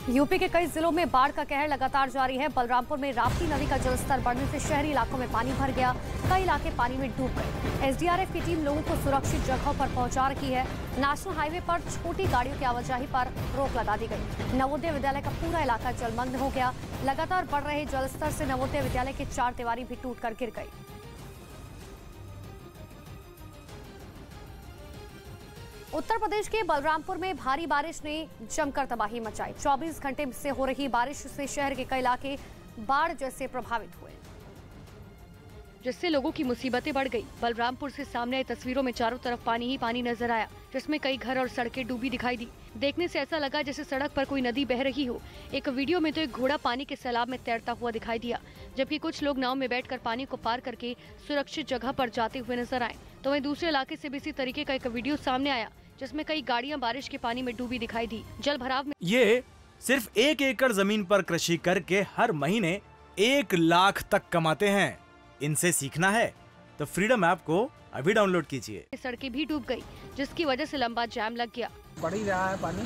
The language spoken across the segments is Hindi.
यूपी के कई जिलों में बाढ़ का कहर लगातार जारी है। बलरामपुर में राप्ती नदी का जलस्तर बढ़ने से शहरी इलाकों में पानी भर गया, कई इलाके पानी में डूब गए। एसडीआरएफ की टीम लोगों को सुरक्षित जगहों पर पहुंचा रखी है। नेशनल हाईवे पर छोटी गाड़ियों की आवाजाही पर रोक लगा दी गई। नवोदय विद्यालय का पूरा इलाका जलमग्न हो गया। लगातार बढ़ रहे जलस्तर से नवोदय विद्यालय की 4 दीवारें भी टूटकर गिर गई। उत्तर प्रदेश के बलरामपुर में भारी बारिश ने जमकर तबाही मचाई। 24 घंटे से हो रही बारिश से शहर के कई इलाके बाढ़ जैसे प्रभावित हुए, जिससे लोगों की मुसीबतें बढ़ गई। बलरामपुर से सामने आई तस्वीरों में चारों तरफ पानी ही पानी नजर आया, जिसमें कई घर और सड़कें डूबी दिखाई दी। देखने से ऐसा लगा जैसे सड़क पर कोई नदी बह रही हो। एक वीडियो में तो एक घोड़ा पानी के सैलाब में तैरता हुआ दिखाई दिया, जबकि कुछ लोग नाव में बैठकर पानी को पार करके सुरक्षित जगह पर जाते हुए नजर आए। तो वहीं दूसरे इलाके से भी इसी तरीके का एक वीडियो सामने आया, जिसमें कई गाड़ियां बारिश के पानी में डूबी दिखाई दी। जल भराव में ये सिर्फ 1 एकड़ जमीन पर कृषि करके हर महीने 1 लाख तक कमाते हैं। इनसे सीखना है तो फ्रीडम ऐप को अभी डाउनलोड कीजिए। सड़कें भी डूब गई, जिसकी वजह से लंबा जाम लग गया। बढ़ ही रहा है पानी,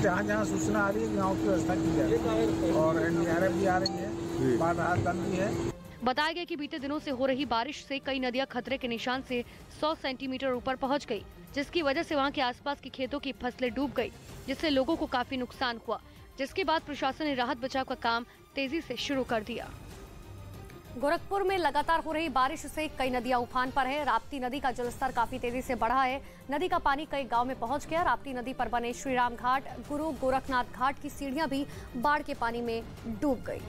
जहाँ जहाँ सूचना आ रही है गाँव की व्यवस्था की जाए और एनडीआरएफ भी आ रही है, बाढ़ राहत दल भी है। बताया गया कि बीते दिनों से हो रही बारिश से कई नदियां खतरे के निशान से 100 सेंटीमीटर ऊपर पहुंच गई, जिसकी वजह से वहां के आसपास की खेतों की फसलें डूब गई, जिससे लोगों को काफी नुकसान हुआ। जिसके बाद प्रशासन ने राहत बचाव का काम तेजी से शुरू कर दिया। गोरखपुर में लगातार हो रही बारिश से कई नदियां उफान पर है। राप्ती नदी का जलस्तर काफी तेजी से बढ़ा है। नदी का पानी कई गांव में पहुंच गया। राप्ती नदी पर बने श्रीराम घाट, गुरु गोरखनाथ घाट की सीढ़ियां भी बाढ़ के पानी में डूब गई।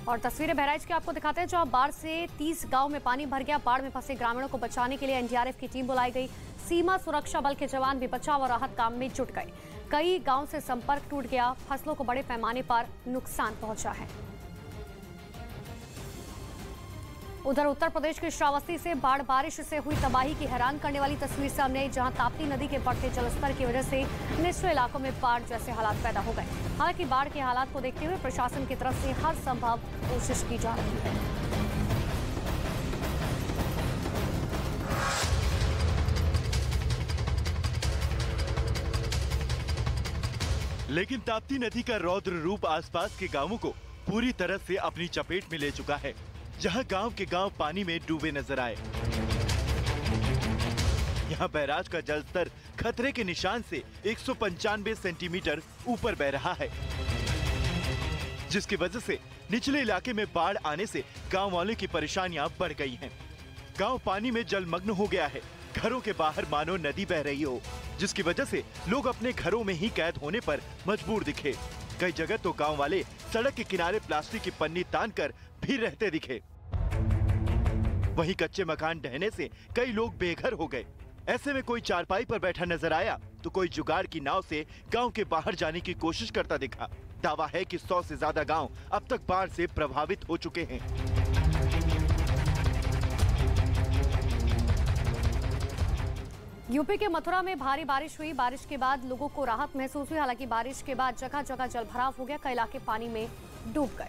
और तस्वीरें बहराइच की आपको दिखाते हैं, जहां बाढ़ से 30 गांव में पानी भर गया। बाढ़ में फंसे ग्रामीणों को बचाने के लिए एनडीआरएफ की टीम बुलाई गई। सीमा सुरक्षा बल के जवान भी बचाव और राहत काम में जुट गए। कई गांव से संपर्क टूट गया। फसलों को बड़े पैमाने पर नुकसान पहुंचा है। उधर उत्तर प्रदेश के श्रावस्ती से बाढ़ बारिश से हुई तबाही की हैरान करने वाली तस्वीर सामने आई, जहां ताप्ती नदी के बढ़ते जलस्तर की वजह से निचले इलाकों में बाढ़ जैसे हालात पैदा हो गए। हालांकि बाढ़ के हालात को देखते हुए प्रशासन की तरफ से हर संभव कोशिश की जा रही है। लेकिन ताप्ती नदी का रौद्र रूप आसपास के गांवों को पूरी तरह से अपनी चपेट में ले चुका है, जहां गांव के गांव पानी में डूबे नजर आए। यहां बैराज का जलस्तर खतरे के निशान से 195 सेंटीमीटर ऊपर बह रहा है, जिसकी वजह से निचले इलाके में बाढ़ आने से गांव वालों की परेशानियां बढ़ गई हैं। गांव पानी में जलमग्न हो गया है। घरों के बाहर मानो नदी बह रही हो, जिसकी वजह से लोग अपने घरों में ही कैद होने पर मजबूर दिखे। कई जगह तो गांव वाले सड़क के किनारे प्लास्टिक की पन्नी तानकर भी रहते दिखे। वहीं कच्चे मकान ढहने से कई लोग बेघर हो गए। ऐसे में कोई चारपाई पर बैठा नजर आया तो कोई जुगाड़ की नाव से गांव के बाहर जाने की कोशिश करता दिखा। दावा है कि 100 से ज्यादा गांव अब तक बाढ़ से प्रभावित हो चुके हैं। यूपी के मथुरा में भारी बारिश हुई। बारिश के बाद लोगों को राहत महसूस हुई। हालांकि बारिश के बाद जगह जगह जलभराव हो गया। कई इलाके पानी में डूब गए।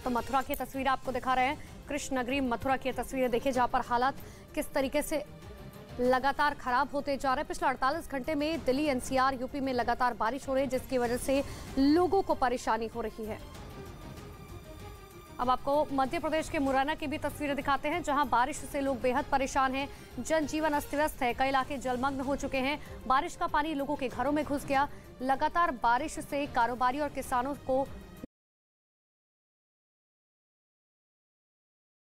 तो मथुरा की तस्वीरें आपको दिखा रहे हैं। कृष्ण नगरी मथुरा की तस्वीरें देखिए, जहां पर हालात किस तरीके से लगातार खराब होते जा रहे हैं। पिछले 48 घंटे में दिल्ली, एनसीआर, यूपी में लगातार बारिश हो रही है, जिसकी वजह से लोगों को परेशानी हो रही है। अब आपको मध्य प्रदेश के मुरैना की भी तस्वीरें दिखाते हैं, जहां बारिश से लोग बेहद परेशान हैं। जनजीवन अस्त व्यस्त है। कई इलाके जलमग्न हो चुके हैं। बारिश का पानी लोगों के घरों में घुस गया। लगातार बारिश से कारोबारी और किसानों को